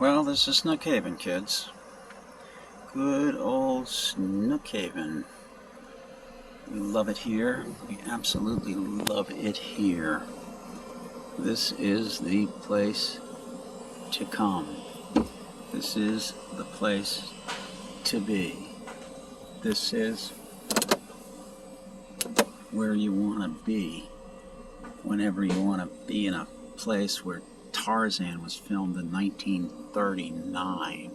Well, this is Snookhaven, kids. Good old Snookhaven. We love it here. We absolutely love it here. This is the place to come. This is the place to be. This is where you want to be whenever you want to be in a place where Tarzan was filmed in 1939.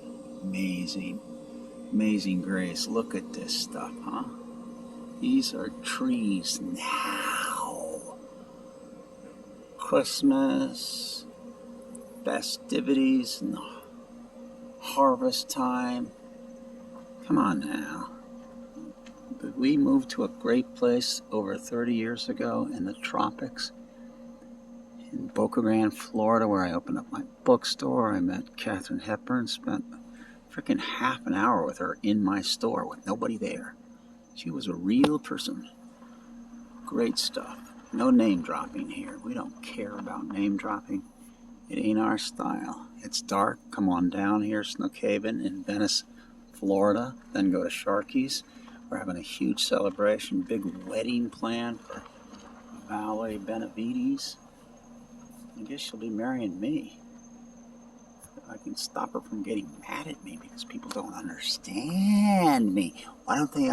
Amazing grace. Look at this stuff, huh? These are trees now. Christmas, festivities, and harvest time. Come on now. But we moved to a great place over 30 years ago in the tropics. In Boca Grande, Florida, where I opened up my bookstore. I met Katharine Hepburn, spent freaking half an hour with her in my store with nobody there. She was a real person. Great stuff. No name dropping here. We don't care about name dropping. It ain't our style. It's dark. Come on down here, Snookhaven in Venice, Florida. Then go to Sharkey's. We're having a huge celebration, big wedding plan for Valerie Benavides. I guess she'll be marrying me. I can stop her from getting mad at me because people don't understand me. Why don't they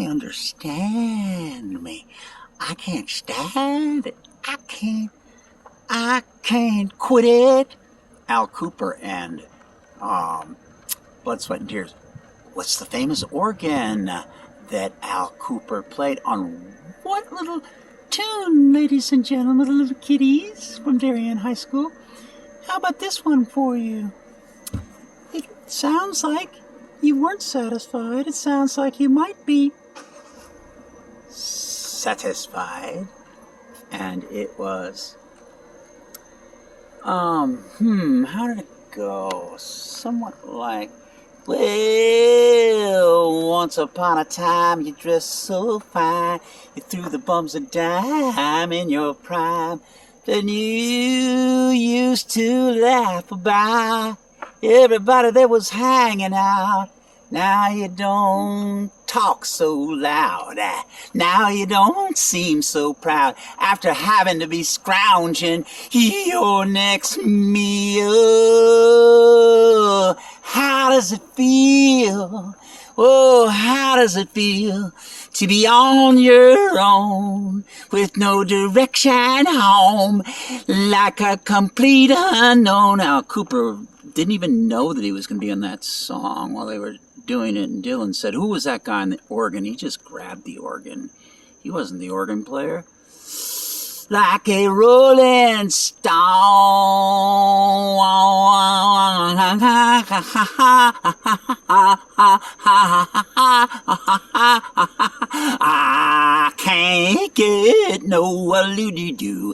understand me? I can't stand it. I can't quit it. Al Cooper and Blood, Sweat, and Tears. What's the famous organ that Al Cooper played on what little tune, ladies and gentlemen, the little kiddies from Darien High School? How about this one for you? It sounds like you weren't satisfied. It sounds like you might be satisfied. And it was, how did it go? Somewhat like, well, once upon a time you dressed so fine, you threw the bums a dime in your prime. Then you used to laugh about everybody that was hanging out. Now you don't talk so loud. Now you don't seem so proud after having to be scrounging your next meal. How does it feel? Oh, how does it feel to be on your own with no direction home, like a complete unknown? Al Cooper didn't even know that he was going to be on that song while they were doing it, and Dylan said, "Who was that guy on the organ?" He just grabbed the organ. He wasn't the organ player. Like a rolling stone, I can't get no do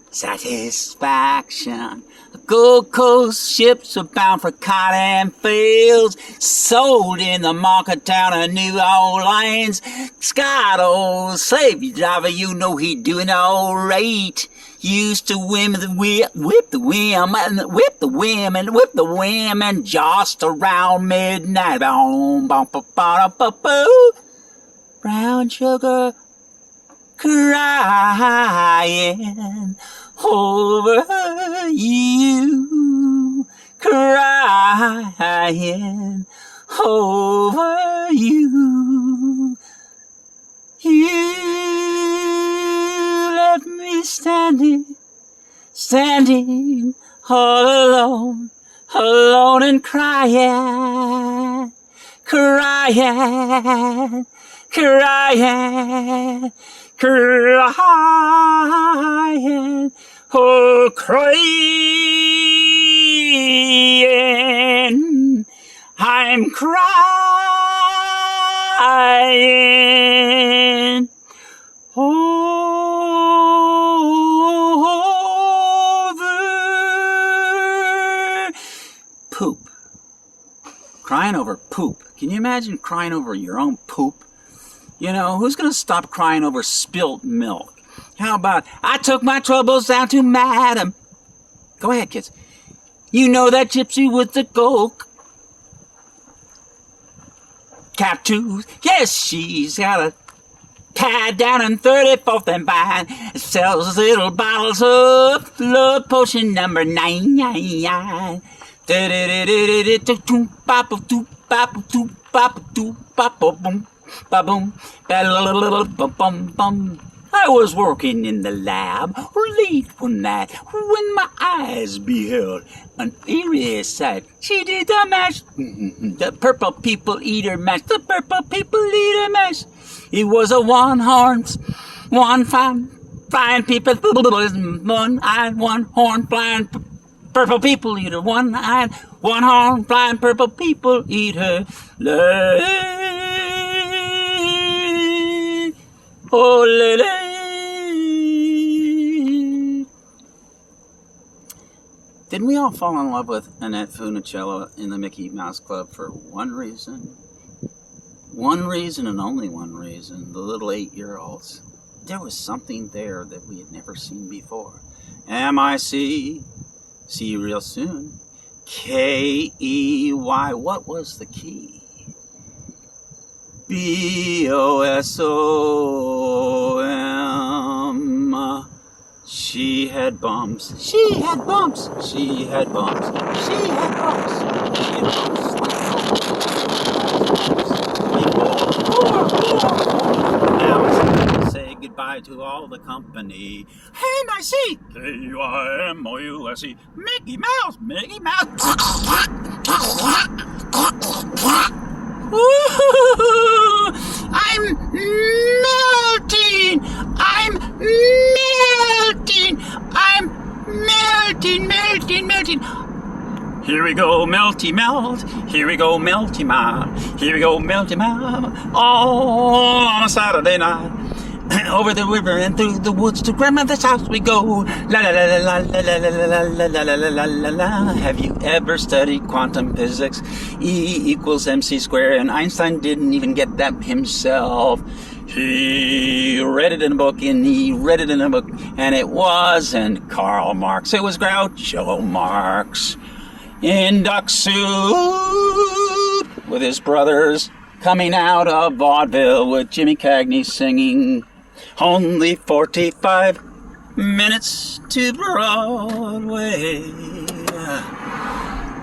satisfaction. Gold Coast ships are bound for cotton fields, sold in the market town of New Orleans. Scott, old slave driver, you know he doing all right. Used to whip the women just around midnight. Brown sugar crying over you, crying over you. You left me standing all alone and crying, crying, oh, crying, I'm crying over poop. Crying over poop. Can you imagine crying over your own poop? You know, who's going to stop crying over spilt milk? How about, I took my troubles down to Madam. Go ahead, kids. You know that gypsy with the gold cap tooth? Yes, she's got a tied down in 34th and Vine. Sells little bottles of love potion number 9. I was working in the lab late one night when my eyes beheld an eerie sight. She did the mash, the purple people eater mash, the purple people eater mash. It was a one-flying people, one-eyed, one-horn flying purple people eater, one-eyed, one-horn flying purple people eater. Oh, didn't we all fall in love with Annette Funicello in the Mickey Mouse Club for one reason? One reason and only one reason. The little 8-year-olds. There was something there that we had never seen before. M-I-C. See you real soon. K-E-Y. What was the key? B-O-S-O-M. She had bumps. She had bumps. She had bumps. She had bumps. She had bumps. Now it's time to say goodbye to all the company. M-I-C. K-I-M-O-U-S-E. Mickey Mouse. Mickey Mouse. Woo-hoo-hoo-hoo. I'm melting. I'm melting. I'm melting. Here we go, melty melt. Here we go, melty melt. Here we go, melty melt. All on a Saturday night. Over the river and through the woods to grandmother's house we go. La la la la la la la la la la la la la. Have you ever studied quantum physics? E equals mc squared, and Einstein didn't even get that himself. He read it in a book, and it wasn't Karl Marx. It was Groucho Marx in duck suit with his brothers coming out of vaudeville with Jimmy Cagney singing. Only 45 minutes to Broadway.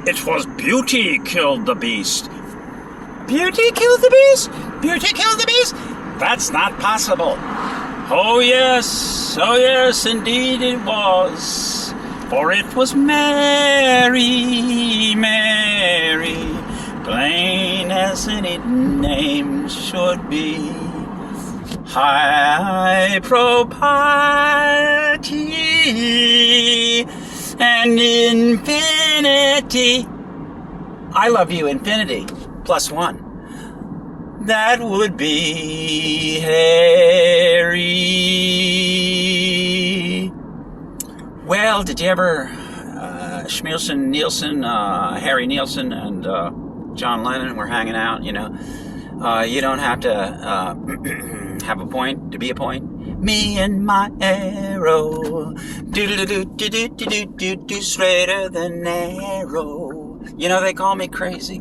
It was beauty killed the beast. Beauty killed the beast? Beauty killed the beast? That's not possible. Oh yes, indeed it was. For it was Mary, plain as any name should be. High propriety and infinity. I love you, infinity, +1. That would be Harry. Well, did you ever, Harry Nielsen and John Lennon were hanging out, you know. You don't have to have a point to be a point. Me and my arrow, do straighter than arrow. You know, they call me crazy.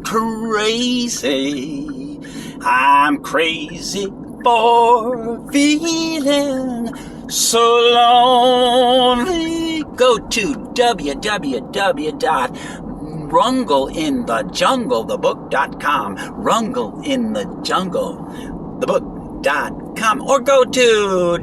I'm crazy for feeling so lonely. Go to www.wrengleinthejunglethebook.com, wrengleinthejunglethebook.com, or go to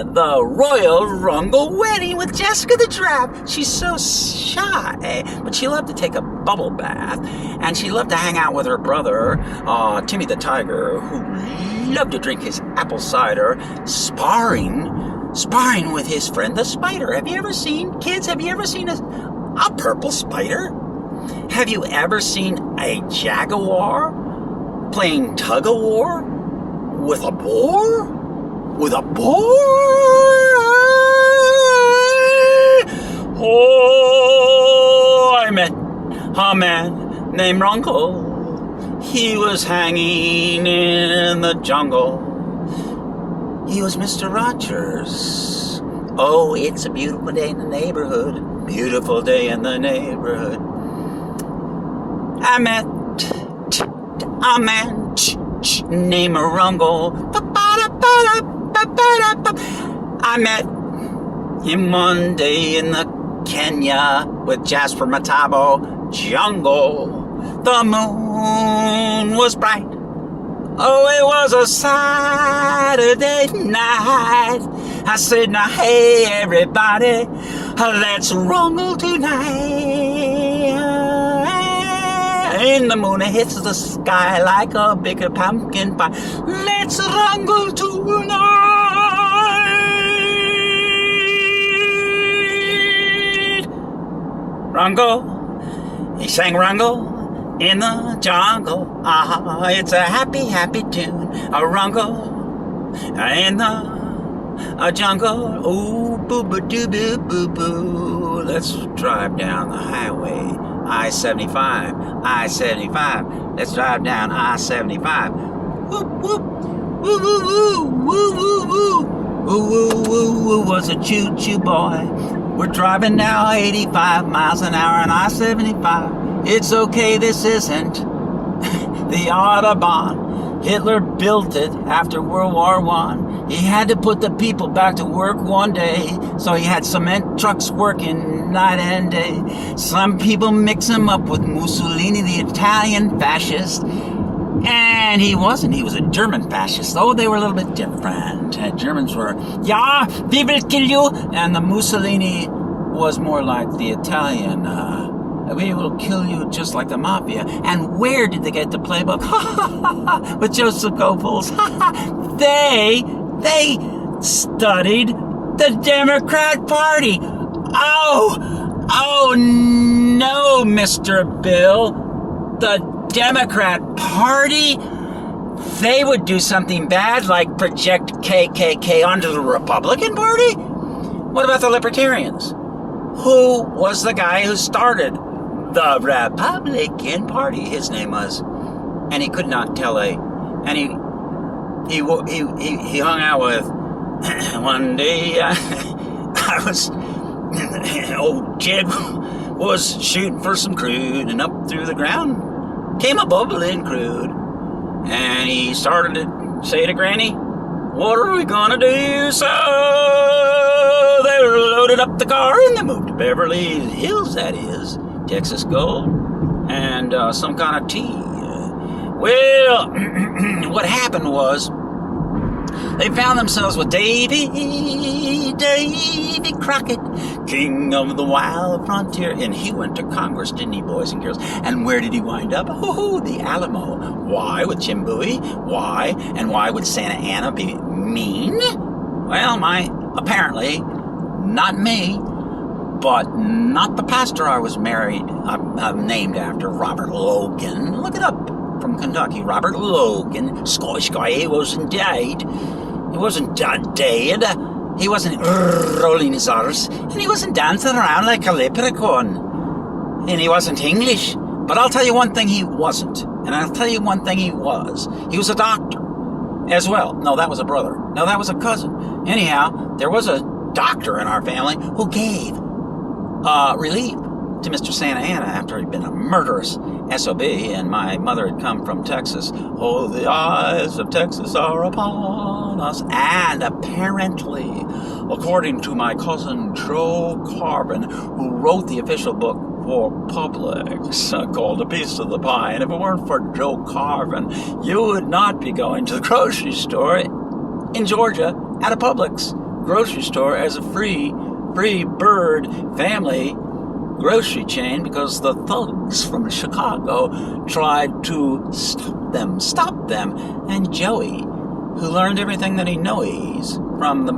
The Royal Wrengle Wedding with Jessica the Giraffe. She's so shy, but she loved to take a bubble bath, and she loved to hang out with her brother, Timmy the Tiger, who loved to drink his apple cider, sparring with his friend the spider. Have you ever seen a purple spider? Have you ever seen a jaguar playing tug-of-war with a boar? Oh, I met a man named Wrengle. He was hanging in the jungle. He was Mr. Rogers. Oh, it's a beautiful day in the neighborhood. beautiful day in the neighborhood. I met a man named Wrengle. I met him one day in the Kenya with Jasper Matabo jungle. The moon was bright. Oh, it was a Saturday night. I said, now, hey, everybody, let's wrangle tonight. And the moon hits the sky like a big pumpkin pie. Let's wrangle tonight. Wrangle, he sang Wrangle in the jungle. Ah, it's a happy, happy tune. A wrangle in the jungle. Ooh, boo-boo-doo-boo-boo-boo. Let's drive down the highway. I-75. Let's drive down I-75. Whoop, whoop. Woo, woo, woo. Woo, woo, woo. Woo, woo, woo, woo. Was a choo-choo boy. We're driving now 85 miles an hour on I-75. It's okay, this isn't the Autobahn. Hitler built it after World War I. He had to put the people back to work one day, so he had cement trucks working night and day. Some people mix him up with Mussolini, the Italian fascist, and he wasn't. He was a German fascist, though they were a little bit different. Germans were, yeah, we will kill you, and the Mussolini was more like the Italian, we will kill you just like the mafia. And where did they get the playbook? With Joseph Goebbels. They studied the Democrat Party. Oh no, Mr. Bill. The Democrat Party? They would do something bad like project KKK onto the Republican Party? What about the Libertarians? Who was the guy who started the Republican Party? His name was, and he could not tell and he hung out with. One day I was, old Jed was shooting for some crude, and up through the ground came a bubbling crude, and he started to say to Granny, "What are we gonna do?" So they loaded up the car and they moved to Beverly Hills, that is, Texas Gold, and some kind of tea. Well, what happened was they found themselves with Davy Crockett, king of the wild frontier. And he went to Congress, didn't he, boys and girls? And where did he wind up? Oh, the Alamo. Why with Jim Bowie? Why? And why would Santa Anna be mean? Well, apparently, not me, but not the pastor I was I'm named after, Robert Logan. Look it up. From Kentucky, Robert Logan, Scottish guy. He wasn't dead. He wasn't dead. He wasn't rolling his R's, and he wasn't dancing around like a leprechaun. And he wasn't English. But I'll tell you one thing he wasn't, and I'll tell you one thing he was. He was a doctor as well. No, that was a brother. No, that was a cousin. Anyhow, there was a doctor in our family who gave relief to Mr. Santa Anna after he'd been a murderous SOB, and my mother had come from Texas. Oh, the eyes of Texas are upon us. And apparently, according to my cousin Joe Carvin, who wrote the official book for Publix called A Piece of the Pie, and if it weren't for Joe Carvin, you would not be going to the grocery store in Georgia at a Publix grocery store as a free bird family grocery chain, because the thugs from Chicago tried to stop them, and Joey, who learned everything that he knows from the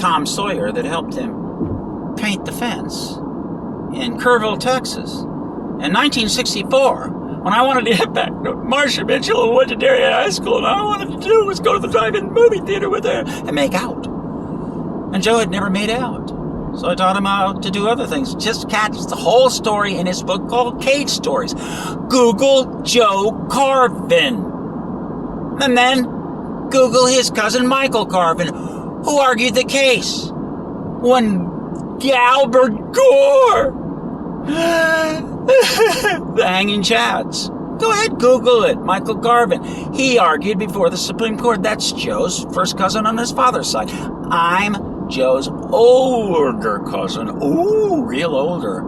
Tom Sawyer that helped him paint the fence in Kerrville, Texas, in 1964, when I wanted to get back to Marcia Mitchell, who went to Darien High School, and all I wanted to do was go to the drive-in movie theater with her and make out. And Joe had never made out. So I taught him how to do other things. Just catch the whole story in his book called Cage Stories. Google Joe Carvin. And then Google his cousin Michael Carvin, who argued the case when Albert Gore. The Hanging Chads. Go ahead, Google it. Michael Garvin. He argued before the Supreme Court. That's Joe's first cousin on his father's side. I'm Joe's older cousin. Ooh, real older.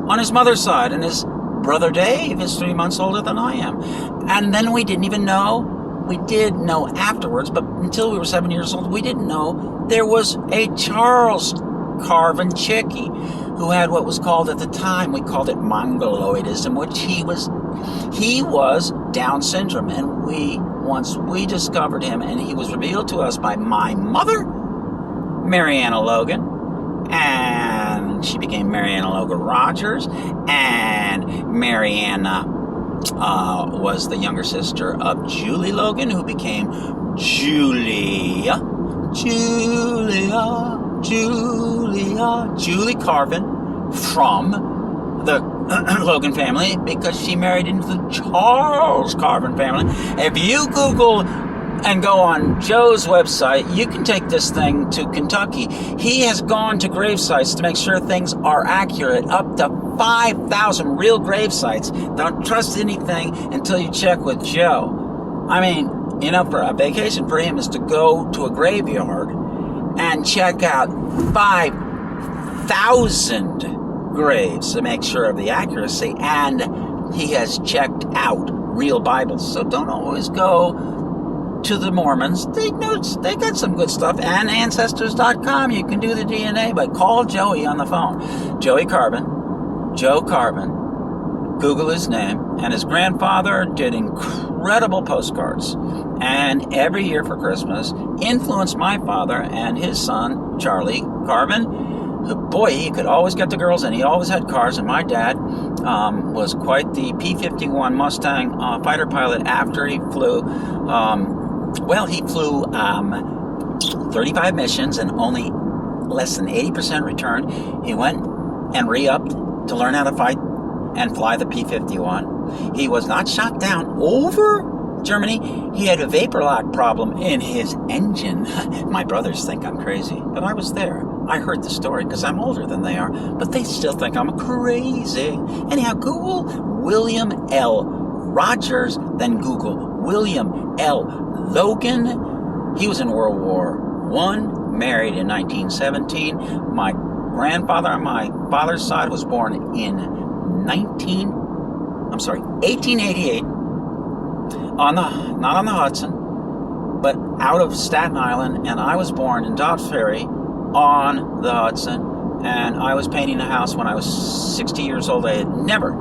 On his mother's side. And his brother Dave is 3 months older than I am. And then we didn't even know. We did know afterwards, but until we were 7 years old, we didn't know there was a Charles Carvin Chickie who had what was called at the time, we called it mongoloidism, which he was Down syndrome. And once we discovered him, and he was revealed to us by my mother, Mariana Logan, and she became Mariana Logan Rogers, and Mariana was the younger sister of Julie Logan, who became Julie Carvin from the Logan family, because she married into the Charles Carvin family. If you Google and go on Joe's website, you can take this thing to Kentucky. He has gone to grave sites to make sure things are accurate, up to 5,000 real grave sites. Don't trust anything until you check with Joe. I mean, for a vacation for him is to go to a graveyard and check out 5,000 graves to make sure of the accuracy, and he has checked out real Bibles. So don't always go to the Mormons. They got some good stuff. And Ancestors.com, you can do the DNA, but call Joey on the phone. Joey Carvin, Joe Carvin. Google his name. And his grandfather did incredible postcards. And every year for Christmas influenced my father and his son, Charlie Carvin. Boy, he could always get the girls, and he always had cars. And my dad was quite the P-51 Mustang fighter pilot after he flew. He flew 35 missions and only less than 80% returned. He went and re-upped to learn how to fight and fly the P-51. He was not shot down over Germany. He had a vapor lock problem in his engine. My brothers think I'm crazy, but I was there. I heard the story because I'm older than they are, but they still think I'm crazy. Anyhow, Google William L. Rogers, then Google William L. Logan. He was in World War I, married in 1917. My grandfather on my father's side was born in 1888, not on the Hudson, but out of Staten Island, and I was born in Dobbs Ferry on the Hudson, and I was painting a house when I was 60 years old. I had never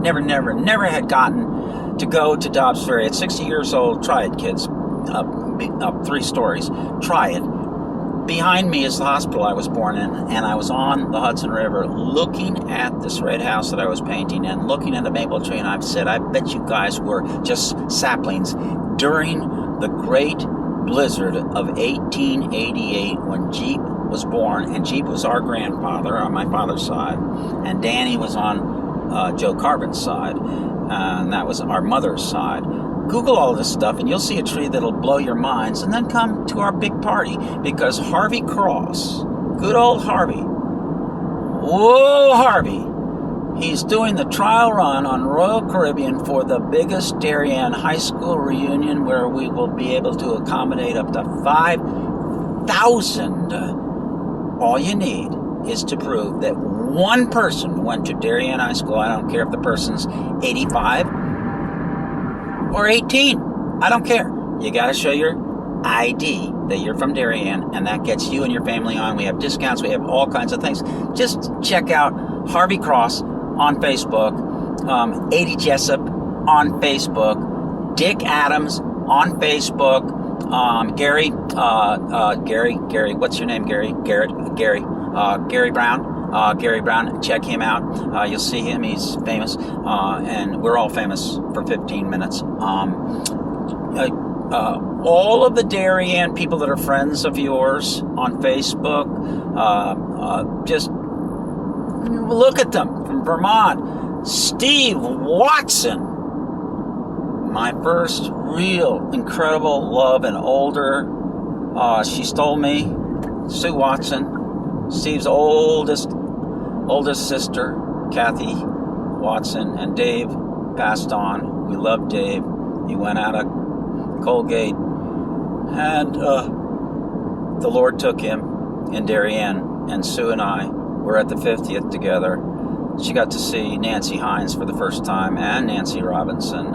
had gotten to go to Dobbs Ferry. At 60 years old, try it, kids, up 3 stories, try it. Behind me is the hospital I was born in, and I was on the Hudson River looking at this red house that I was painting and looking at the maple tree, and I've said, I bet you guys were just saplings during the great blizzard of 1888 when Jeep was born, and Jeep was our grandfather on my father's side, and Danny was on Joe Carvin's side, and that was our mother's side. Google all this stuff and you'll see a tree that'll blow your minds, and then come to our big party, because Harvey Cross, good old Harvey, whoa Harvey, he's doing the trial run on Royal Caribbean for the biggest Darien high school reunion, where we will be able to accommodate up to 5,000. All you need is to prove that one person went to Darien High School. I don't care if the person's 85 or 18. I don't care. You got to show your ID that you're from Darien, and that gets you and your family on. We have discounts. We have all kinds of things. Just check out Harvey Cross on Facebook, 80 Jessup on Facebook, Dick Adams on Facebook, Gary, what's your name, Gary? Gary Brown. Gary Brown, check him out. You'll see him. He's famous, and we're all famous for 15 minutes. All of the Darien people that are friends of yours on Facebook, just look at them. From Vermont, Steve Watson, my first real incredible love and older. She stole me, Sue Watson, Steve's oldest oldest sister, Kathy Watson, and Dave passed on. We love Dave. He went out of Colgate, and the Lord took him in Darien, and Sue and I were at the 50th together. She got to see Nancy Hines for the first time, and Nancy Robinson,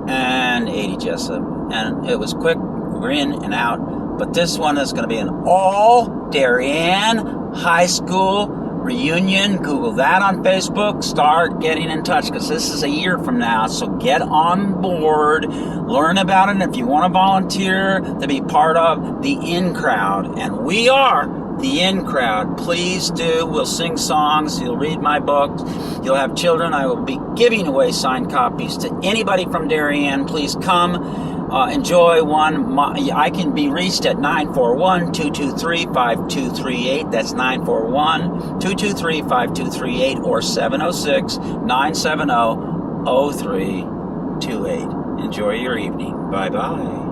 and Adie Jessup, and it was quick. We were in and out, but this one is going to be an all Darien High School reunion. Google that on Facebook. Start getting in touch, because this is a year from now, so get on board, learn about it. If you want to volunteer to be part of the in crowd, and we are the in crowd, please do. We'll sing songs, you'll read my books, you'll have children. I will be giving away signed copies to anybody from Darien. Please come, enjoy one. I can be reached at 941-223-5238. That's 941-223-5238 or 706-970-0328. Enjoy your evening. Bye-bye.